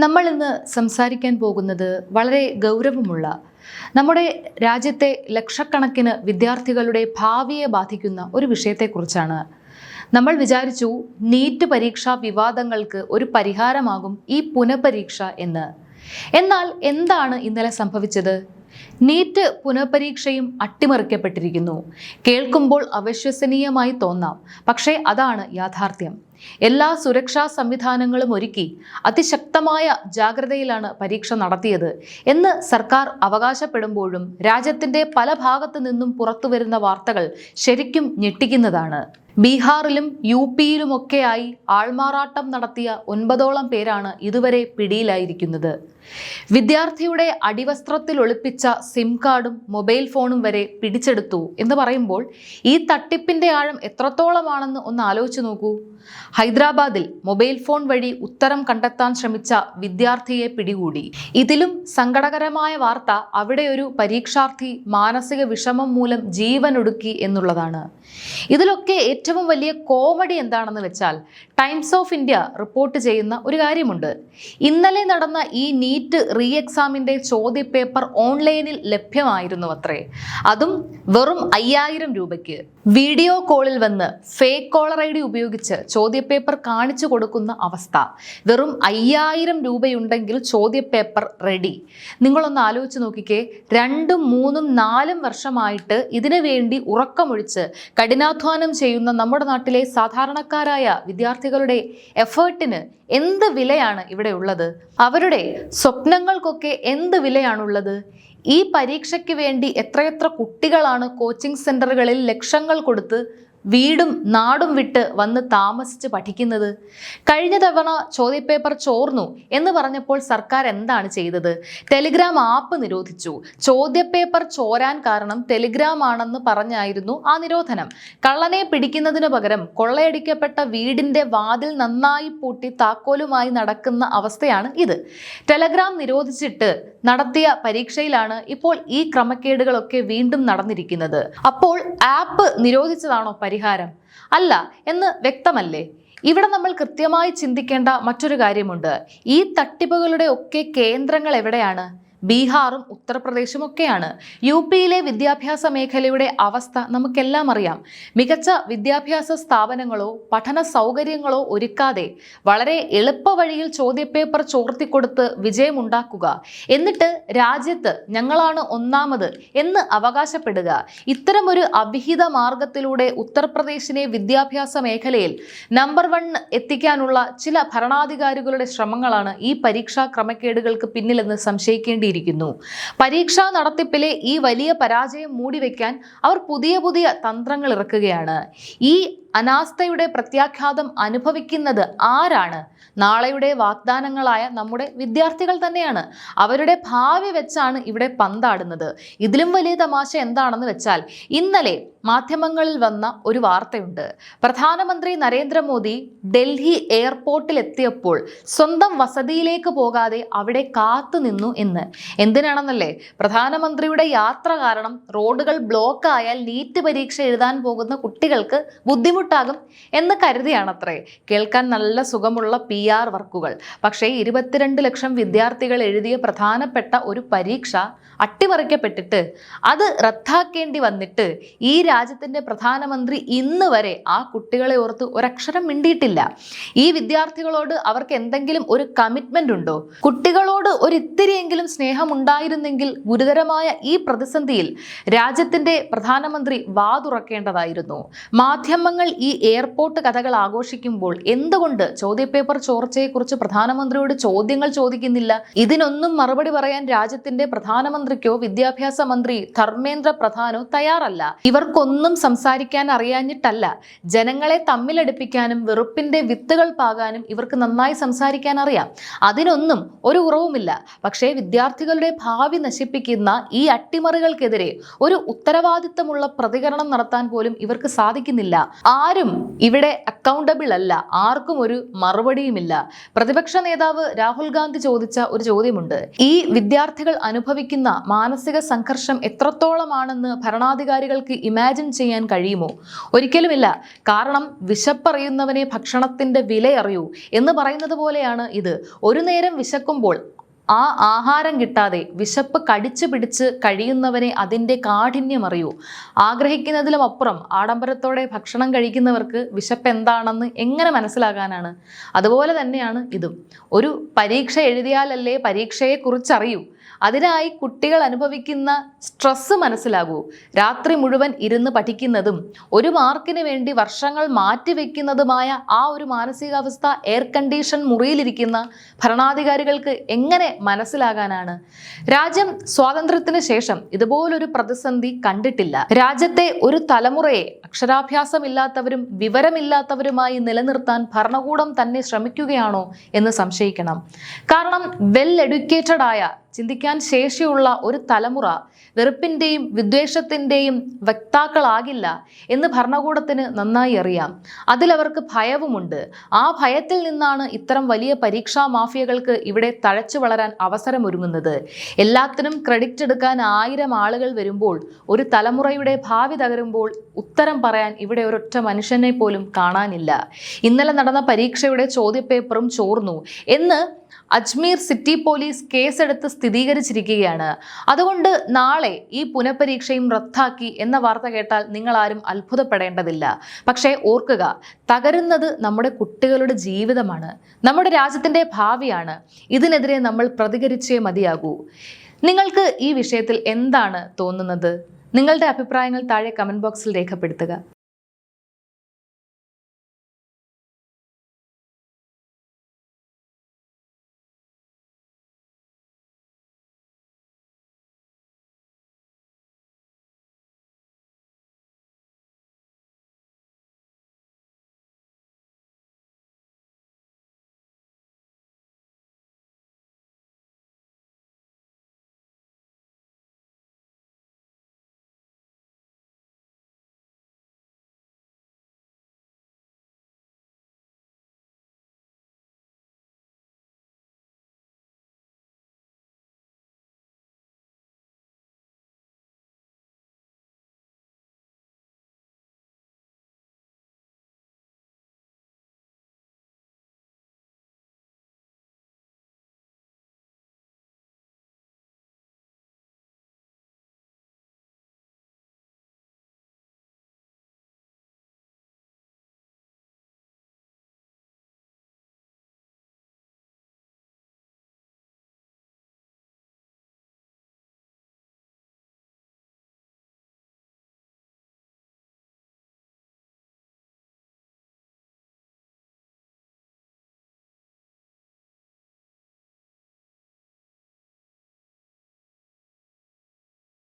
നമ്മൾ ഇന്ന് സംസാരിക്കാൻ പോകുന്നത് വളരെ ഗൗരവമുള്ള നമ്മുടെ രാജ്യത്തെ ലക്ഷക്കണക്കിന് വിദ്യാർത്ഥികളുടെ ഭാവിയെ ബാധിക്കുന്ന ഒരു വിഷയത്തെക്കുറിച്ചാണ്. നമ്മൾ വിചാരിച്ചു നീറ്റ് പരീക്ഷാ വിവാദങ്ങൾക്ക് ഒരു പരിഹാരമാകും ഈ പുനഃപരീക്ഷ എന്ന്. എന്നാൽ എന്താണ് ഇന്നലെ സംഭവിച്ചത്? നീറ്റ് പുനഃപരീക്ഷയും അട്ടിമറിക്കപ്പെട്ടിരിക്കുന്നു. കേൾക്കുമ്പോൾ അവിശ്വസനീയമായി തോന്നാം, പക്ഷേ അതാണ് യാഥാർത്ഥ്യം. എല്ലാ സുരക്ഷാ സംവിധാനങ്ങളും ഒരുക്കി അതിശക്തമായ ജാഗ്രതയിലാണ് പരീക്ഷ നടത്തിയത് എന്ന് സർക്കാർ അവകാശപ്പെടുമ്പോഴും രാജ്യത്തിന്റെ പല ഭാഗത്തു നിന്നും പുറത്തുവരുന്ന വാർത്തകൾ ശരിക്കും ഞെട്ടിക്കുന്നതാണ്. ബീഹാറിലും UP-യിലുമൊക്കെയായി ആൾമാറാട്ടം നടത്തിയ 9ഓളം പേരാണ് ഇതുവരെ പിടിയിലായിരിക്കുന്നത്. വിദ്യാർത്ഥിയുടെ അടിവസ്ത്രത്തിൽ ഒളിപ്പിച്ച സിം കാർഡും മൊബൈൽ ഫോണും വരെ പിടിച്ചെടുത്തു എന്ന് പറയുമ്പോൾ ഈ തട്ടിപ്പിന്റെ ആഴം എത്രത്തോളമാണെന്ന് ഒന്ന് ആലോചിച്ച് നോക്കൂ. ഹൈദരാബാദിൽ മൊബൈൽ ഫോൺ വഴി ഉത്തരം കണ്ടെത്താൻ ശ്രമിച്ച വിദ്യാർത്ഥിയെ പിടികൂടി. ഇതിലും സങ്കടകരമായ വാർത്ത അവിടെ ഒരു പരീക്ഷാർത്ഥി മാനസിക വിഷമം മൂലം ജീവനൊടുക്കി എന്നുള്ളതാണ്. ഇതിലൊക്കെ ഏറ്റവും വലിയ കോമഡി എന്താണെന്ന് വെച്ചാൽ ടൈംസ് ഓഫ് ഇന്ത്യ റിപ്പോർട്ട് ചെയ്യുന്ന ഒരു കാര്യമുണ്ട്. ഇന്നലെ നടന്ന ഈ നീറ്റ് റീ എക്സാമിന്റെ ചോദ്യപേപ്പർ ഓൺലൈനിൽ ലഭ്യമായിരുന്നു അത്രേ. അതും വെറും 5000 രൂപയ്ക്ക്. വീഡിയോ കോളിൽ വന്ന് ഫേക്ക് കോളർ ID ഉപയോഗിച്ച് ചോദ്യപേപ്പർ കാണിച്ചു കൊടുക്കുന്ന അവസ്ഥ. വെറും 5000 രൂപയുണ്ടെങ്കിൽ ചോദ്യപേപ്പർ റെഡി. നിങ്ങളൊന്ന് ആലോചിച്ച് നോക്കിക്കേ. 2, 3, 4 വർഷമായിട്ട് ഇതിനു വേണ്ടി ഉറക്കമൊഴിച്ച് കഠിനാധ്വാനം ചെയ്യുന്ന നമ്മുടെ നാട്ടിലെ സാധാരണക്കാരായ വിദ്യാർത്ഥികളുടെ എഫേർട്ടിന് എന്ത് വിലയാണ് ഇവിടെ ഉള്ളത്? അവരുടെ സ്വപ്നങ്ങൾക്കൊക്കെ എന്ത് വിലയാണുള്ളത്? ഈ പരീക്ഷയ്ക്ക് വേണ്ടി എത്രയെത്ര കുട്ടികളാണ് കോച്ചിങ് സെന്ററുകളിൽ ലക്ഷങ്ങൾ കൊടുത്ത് വീടും നാടും വിട്ട് വന്ന് താമസിച്ച് പഠിക്കുന്നത്? കഴിഞ്ഞ തവണ ചോദ്യപേപ്പർ ചോർന്നു എന്ന് പറഞ്ഞപ്പോൾ സർക്കാർ എന്താണ് ചെയ്തത്? ടെലിഗ്രാം ആപ്പ് നിരോധിച്ചു. ചോദ്യപേപ്പർ ചോരാൻ കാരണം ടെലിഗ്രാം ആണെന്ന് പറഞ്ഞായിരുന്നു ആ നിരോധനം. കള്ളനെ പിടിക്കുന്നതിന് പകരം കൊള്ളയടിക്കപ്പെട്ട വീടിന്റെ വാതിൽ നന്നായി പൂട്ടി താക്കോലുമായി നടക്കുന്ന അവസ്ഥയാണ് ഇത്. ടെലിഗ്രാം നിരോധിച്ചിട്ട് നടത്തിയ പരീക്ഷയിലാണ് ഇപ്പോൾ ഈ ക്രമക്കേടുകളൊക്കെ വീണ്ടും നടന്നിരിക്കുന്നത്. അപ്പോൾ ആപ്പ് നിരോധിച്ചതാണോ പരിഹാരം? അല്ല എന്ന് വ്യക്തമല്ലേ? ഇവിടെ നമ്മൾ കൃത്യമായി ചിന്തിക്കേണ്ട മറ്റൊരു കാര്യമുണ്ട്. ഈ തട്ടിപ്പുകളുടെ ഒക്കെ കേന്ദ്രങ്ങൾ എവിടെയാണ്? ബീഹാറും ഉത്തർപ്രദേശും ഒക്കെയാണ്. UP-യിലെ വിദ്യാഭ്യാസ മേഖലയുടെ അവസ്ഥ നമുക്കെല്ലാം അറിയാം. മികച്ച വിദ്യാഭ്യാസ സ്ഥാപനങ്ങളോ പഠന സൗകര്യങ്ങളോ ഒരുക്കാതെ വളരെ എളുപ്പ വഴിയിൽ ചോദ്യപേപ്പർ ചോർത്തിക്കൊടുത്ത് വിജയമുണ്ടാക്കുക, എന്നിട്ട് രാജ്യത്ത് ഞങ്ങളാണ് ഒന്നാമത് എന്ന് അവകാശപ്പെടുക. ഇത്തരമൊരു അവിഹിത മാർഗത്തിലൂടെ ഉത്തർപ്രദേശിനെ വിദ്യാഭ്യാസ മേഖലയിൽ നമ്പർ 1 എത്തിക്കാനുള്ള ചില ഭരണാധികാരികളുടെ ശ്രമങ്ങളാണ് ഈ പരീക്ഷാ ക്രമക്കേടുകൾക്ക് പിന്നിലെന്ന് സംശയിക്കേണ്ടി. പരീക്ഷാ നടത്തിപ്പിലെ ഈ വലിയ പരാജയം മൂടിവെക്കാൻ അവർ പുതിയ തന്ത്രങ്ങൾ ഇറക്കുകയാണ്. ഈ അനാസ്ഥയുടെ പ്രത്യാഘാതം അനുഭവിക്കുന്നത് ആരാണ്? നാളെയുടെ വാഗ്ദാനങ്ങളായ നമ്മുടെ വിദ്യാർത്ഥികൾ തന്നെയാണ്. അവരുടെ ഭാവി വെച്ചാണ് ഇവിടെ പന്താടുന്നത്. ഇതിലും വലിയ തമാശ എന്താണെന്ന് വെച്ചാൽ ഇന്നലെ മാധ്യമങ്ങളിൽ വന്ന ഒരു വാർത്തയുണ്ട്. പ്രധാനമന്ത്രി നരേന്ദ്രമോദി ഡൽഹി എയർപോർട്ടിൽ എത്തിയപ്പോൾ സ്വന്തം വസതിയിലേക്ക് പോകാതെ അവിടെ കാത്തു നിന്നു എന്ന്. എന്തിനാണെന്നല്ലേ? പ്രധാനമന്ത്രിയുടെ യാത്ര കാരണം റോഡുകൾ ബ്ലോക്ക് ആയാൽ നീറ്റ് പരീക്ഷ എഴുതാൻ പോകുന്ന കുട്ടികൾക്ക് ബുദ്ധിമുട്ടാകും എന്ന് കരുതിയാണത്രേ. കേൾക്കാൻ നല്ല സുഖമുള്ള PR വർക്കുകൾ. പക്ഷേ 22 ലക്ഷം വിദ്യാർത്ഥികൾ എഴുതിയ പ്രധാനപ്പെട്ട ഒരു പരീക്ഷ അട്ടിമറിക്കപ്പെട്ടിട്ട് അത് റദ്ദാക്കേണ്ടി വന്നിട്ട് ഈ രാജ്യത്തിന്റെ പ്രധാനമന്ത്രി ഇന്ന് വരെ ആ കുട്ടികളെ ഓർത്ത് ഒരക്ഷരം മിണ്ടിയിട്ടില്ല. ഈ വിദ്യാർത്ഥികളോട് അവർക്ക് എന്തെങ്കിലും ഒരു കമ്മിറ്റ്മെന്റ് ഉണ്ടോ? കുട്ടികളോട് ഒരിത്തിരിയെങ്കിലും സ്നേഹം ഉണ്ടായിരുന്നെങ്കിൽ ഗുരുതരമായ ഈ പ്രതിസന്ധിയിൽ രാജ്യത്തിന്റെ പ്രധാനമന്ത്രി വാതുറക്കേണ്ടതായിരുന്നു. മാധ്യമങ്ങൾ ഈ എയർപോർട്ട് കഥകൾ ആഘോഷിക്കുമ്പോൾ എന്തുകൊണ്ട് ചോദ്യപേപ്പർ ചോർച്ചയെക്കുറിച്ച് പ്രധാനമന്ത്രിയോട് ചോദ്യങ്ങൾ ചോദിക്കുന്നില്ല? ഇതിനൊന്നും മറുപടി പറയാൻ രാജ്യത്തിന്റെ പ്രധാനമന്ത്രിക്കോ വിദ്യാഭ്യാസ മന്ത്രി ധർമ്മേന്ദ്ര പ്രധാനോ തയ്യാറല്ല. ഇവർക്കൊന്നും സംസാരിക്കാൻ അറിയാഞ്ഞിട്ടല്ല, ജനങ്ങളെ തമ്മിലടുപ്പിക്കാനും വെറുപ്പിന്റെ വിത്തുകൾ പാകാനും ഇവർക്ക് നന്നായി സംസാരിക്കാൻ അറിയാം. അതിനൊന്നും ഒരു കുറവുമില്ല. പക്ഷേ വിദ്യാർത്ഥികളുടെ ഭാവി നശിപ്പിക്കുന്ന ഈ അട്ടിമറികൾക്കെതിരെ ഒരു ഉത്തരവാദിത്തമുള്ള പ്രതികരണം നടത്താൻ പോലും ഇവർക്ക് സാധിക്കുന്നില്ല. ആരും ഇവിടെ അക്കൗണ്ടബിൾ അല്ല, ആർക്കും ഒരു മറുപടിയുമില്ല. പ്രതിപക്ഷ നേതാവ് രാഹുൽ ഗാന്ധി ചോദിച്ച ഒരു ചോദ്യമുണ്ട്. ഈ വിദ്യാർത്ഥികൾ അനുഭവിക്കുന്ന മാനസിക സംഘർഷം എത്രത്തോളമാണെന്ന് ഭരണാധികാരികൾക്ക് ഇമാജിൻ ചെയ്യാൻ കഴിയുമോ? ഒരിക്കലുമില്ല. കാരണം വിശപ്പറിയുന്നവനെ ഭക്ഷണത്തിന്റെ വില അറിയൂ എന്ന് പറയുന്നത് പോലെയാണ് ഇത്. ഒരു നേരം വിശക്കുമ്പോൾ ആ ആഹാരം കിട്ടാതെ വിശപ്പ് കടിച്ചു പിടിച്ച് കഴിയുന്നവനെ അതിൻ്റെ കാഠിന്യം അറിയൂ. ആഗ്രഹിക്കുന്നതിലും അപ്പുറം ആഡംബരത്തോടെ ഭക്ഷണം കഴിക്കുന്നവർക്ക് വിശപ്പ് എന്താണെന്ന് എങ്ങനെ മനസ്സിലാകാനാണ്? അതുപോലെ തന്നെയാണ് ഇതും. ഒരു പരീക്ഷ എഴുതിയാലല്ലേ പരീക്ഷയെക്കുറിച്ചറിയൂ. അതിനായി കുട്ടികൾ അനുഭവിക്കുന്ന സ്ട്രെസ് മനസ്സിലാകൂ. രാത്രി മുഴുവൻ ഇരുന്ന് പഠിക്കുന്നതും ഒരു മാർക്കിന് വേണ്ടി വർഷങ്ങൾ മാറ്റിവെക്കുന്നതുമായ ആ ഒരു മാനസികാവസ്ഥ എയർ കണ്ടീഷൻ മുറിയിലിരിക്കുന്ന ഭരണാധികാരികൾക്ക് എങ്ങനെ മനസ്സിലാകാനാണ്? രാജ്യം സ്വാതന്ത്ര്യത്തിന് ശേഷം ഇതുപോലൊരു പ്രതിസന്ധി കണ്ടിട്ടില്ല. രാജ്യത്തെ ഒരു തലമുറയെ അക്ഷരാഭ്യാസമില്ലാത്തവരും വിവരമില്ലാത്തവരുമായി നിലനിർത്താൻ ഭരണകൂടം തന്നെ ശ്രമിക്കുകയാണോ എന്ന് സംശയിക്കണം. കാരണം വെൽ എഡ്യൂക്കേറ്റഡ് ആയ, ചിന്തിക്കാൻ ശേഷിയുള്ള ഒരു തലമുറ വെറുപ്പിൻ്റെയും വിദ്വേഷത്തിൻ്റെയും വക്താക്കളാകില്ല എന്ന് ഭരണകൂടത്തിന് നന്നായി അറിയാം. അതിലവർക്ക് ഭയവുമുണ്ട്. ആ ഭയത്തിൽ നിന്നാണ് ഇത്തരം വലിയ പരീക്ഷാ മാഫിയകൾക്ക് ഇവിടെ തഴച്ചു വളരാൻ അവസരമൊരുങ്ങുന്നത്. എല്ലാത്തിനും ക്രെഡിറ്റ് എടുക്കാൻ 1000 ആളുകൾ വരുമ്പോൾ, ഒരു തലമുറയുടെ ഭാവി തകരുമ്പോൾ ഉത്തരം പറയാൻ ഇവിടെ ഒരൊറ്റ മനുഷ്യനെ പോലും കാണാനില്ല. ഇന്നലെ നടന്ന പരീക്ഷയുടെ ചോദ്യപേപ്പറും ചോർന്നു എന്ന് അജ്മീർ സിറ്റി പോലീസ് കേസെടുത്ത് സ്ഥിരീകരിച്ചിരിക്കുകയാണ്. അതുകൊണ്ട് നാളെ ഈ പുനഃപരീക്ഷയും റദ്ദാക്കി എന്ന വാർത്ത കേട്ടാൽ നിങ്ങൾ ആരും അത്ഭുതപ്പെടേണ്ടതില്ല. പക്ഷേ ഓർക്കുക, തകരുന്നത് നമ്മുടെ കുട്ടികളുടെ ജീവിതമാണ്, നമ്മുടെ രാജ്യത്തിൻ്റെ ഭാവിയാണ്. ഇതിനെതിരെ നമ്മൾ പ്രതികരിച്ചേ മതിയാകൂ. നിങ്ങൾക്ക് ഈ വിഷയത്തിൽ എന്താണ് തോന്നുന്നത്? നിങ്ങളുടെ അഭിപ്രായങ്ങൾ താഴെ കമൻറ്റ് ബോക്സിൽ രേഖപ്പെടുത്തുക.